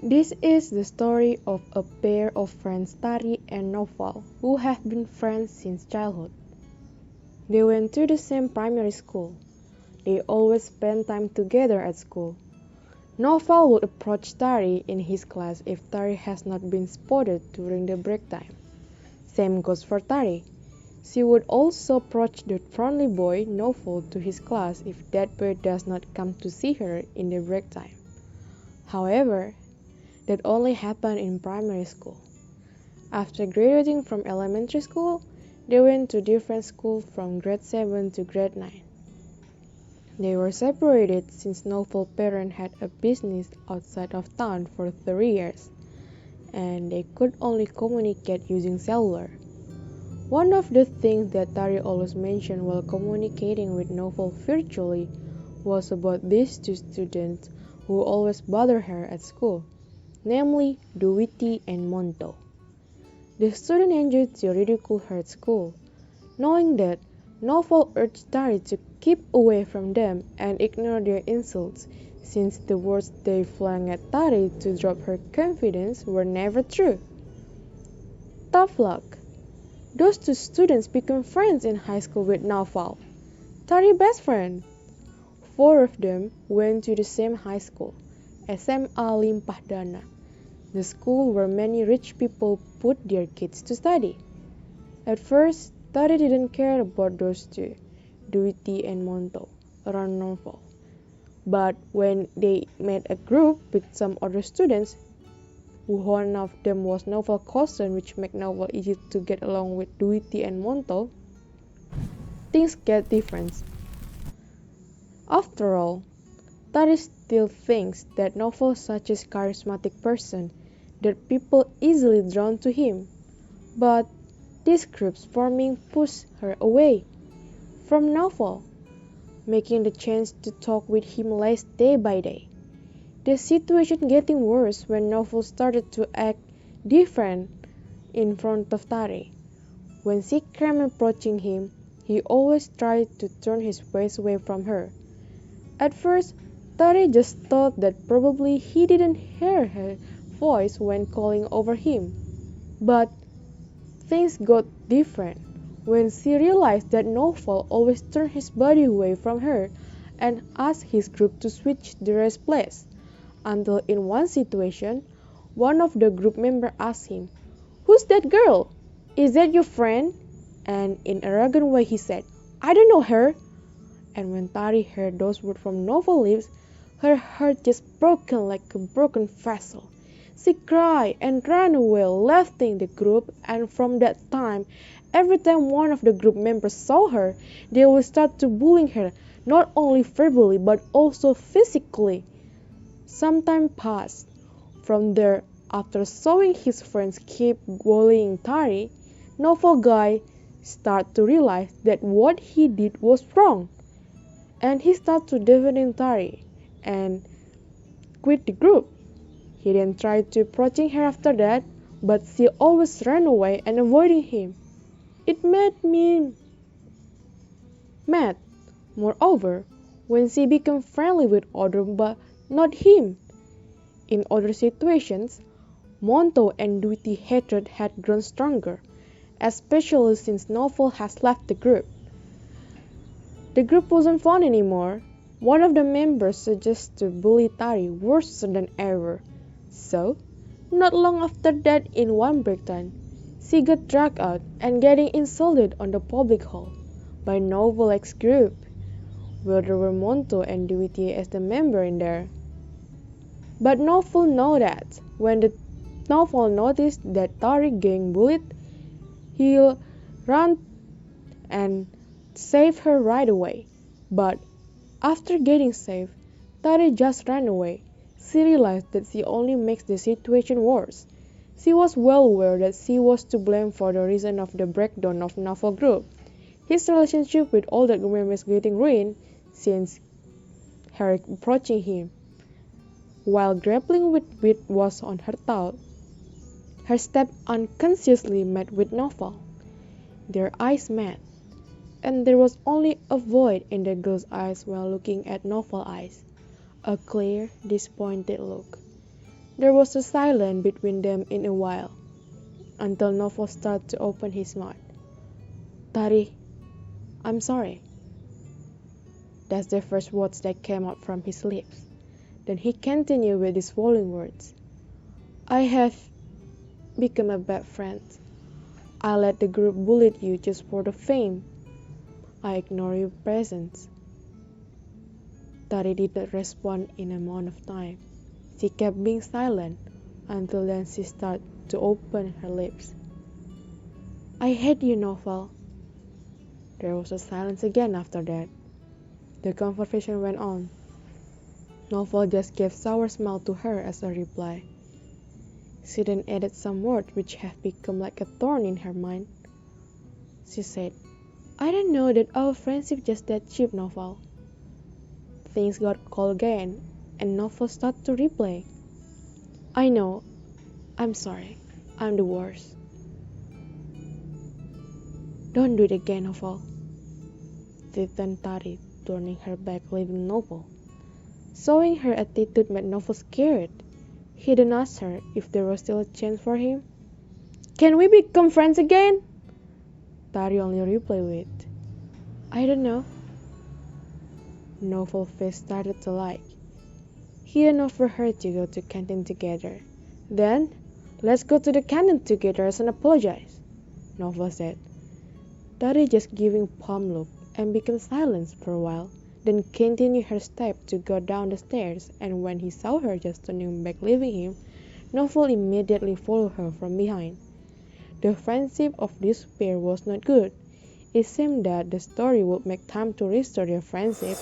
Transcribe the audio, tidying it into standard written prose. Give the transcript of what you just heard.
This is the story of a pair of friends, Tari and Noval, who have been friends since childhood. They went to the same primary school. They always spent time together at school. Noval would approach Tari in his class if Tari has not been spotted during the break time. Same goes for Tari. She would also approach the friendly boy Novel to his class if that boy does not come to see her in the break time. However, that only happened in primary school. After graduating from elementary school, they went to different schools from grade 7 to grade 9. They were separated since Novel's parents had a business outside of town for 3 years, and they could only communicate using cellular. One of the things that Tari always mentioned while communicating with Novel virtually was about these two students who always bothered her at school, namely Duwiti and Monto. The student enjoyed to ridicule her at school, knowing that Novel urged Tari to keep away from them and ignore their insults, since the words they flung at Tari to drop her confidence were never true. Tough luck. Those two students became friends in high school with Novel, Tari's best friend. Four of them went to the same high school, SMA Limpah Dana, the school where many rich people put their kids to study. At first, Tari didn't care about those two, Duiti and Monto, around Novel. But when they made a group with some other students, one of them was Novel's cousin, which made Novel easy to get along with Duiti and Monto, things get different. After all, Tari still thinks that Novel is such a charismatic person that people easily drawn to him. But this group's forming pushed her away from Novel, making the chance to talk with him less day by day. The situation getting worse when Novel started to act different in front of Tari. When she came approaching him, he always tried to turn his face away from her. At first, Tari just thought that probably he didn't hear her voice when calling over him. But things got different when she realized that Novel always turned his body away from her and asked his group to switch their place. Until in one situation, one of the group members asked him, "Who's that girl? Is that your friend?" And in an arrogant way he said, "I don't know her." And when Tari heard those words from Novel's lips, her heart just broken like a broken vessel. She cried and ran away, leaving the group, and from that time, every time one of the group members saw her, they would start to bully her, not only verbally but also physically. Some time passed. From there, after seeing his friends keep bullying Tari, Novel guy started to realize that what he did was wrong. And he started to defend Tari and quit the group. He then tried to approaching her after that, but she always ran away and avoiding him. It made me mad. Moreover, when she became friendly with others but not him. In other situations, Monto and Duty hatred had grown stronger, especially since Novel has left the group. The group wasn't fun anymore. One of the members suggested to bully Tari worse than ever. So, not long after that, in one break time, she got dragged out and getting insulted on the public hall by Novel X group, where there were Monto and Duty as the member in there. But Novel know that when the Novel noticed that Tari getting bullied, he ran and saved her right away. But after getting saved, Tari just ran away. She realized that she only makes the situation worse. She was well aware that she was to blame for the reason of the breakdown of Novel group. His relationship with all the group members getting ruined since her approaching him. While grappling with what was on her thought, her step unconsciously met with Novel. Their eyes met, and there was only a void in the girl's eyes while looking at Novel's eyes, a clear, disappointed look. There was a silence between them in a while, until Novel started to open his mouth. Tari, I'm sorry. That's the first words that came out from his lips. Then he continued with his swollen words. I have become a bad friend. I let the group bully you just for the fame. I ignore your presence. Tari did not respond in a amount of time. She kept being silent until then she started to open her lips. I hate you, Novel. There was a silence again after that. The conversation went on. Novel just gave sour smile to her as a reply. She then added some words which have become like a thorn in her mind. She said, I don't know that our friendship just that cheap, Novel. Things got cold again, and Novel started to reply. I know. I'm sorry. I'm the worst. Don't do it again, Novel. Threatened Tari, turning her back, leaving Novel. Showing her attitude made Novel scared. He then asked her if there was still a chance for him. Can we become friends again? Tari only replied with, I don't know. Novel's face started to light. He then offered her to go to canteen together. Then, let's go to the canteen together and apologize, Novel said. Tari just giving palm look and became silent for a while, then continued her step to go down the stairs, and when he saw her just turning back leaving him, Novel immediately followed her from behind. The friendship of this pair was not good. It seemed that the story would make time to restore their friendship.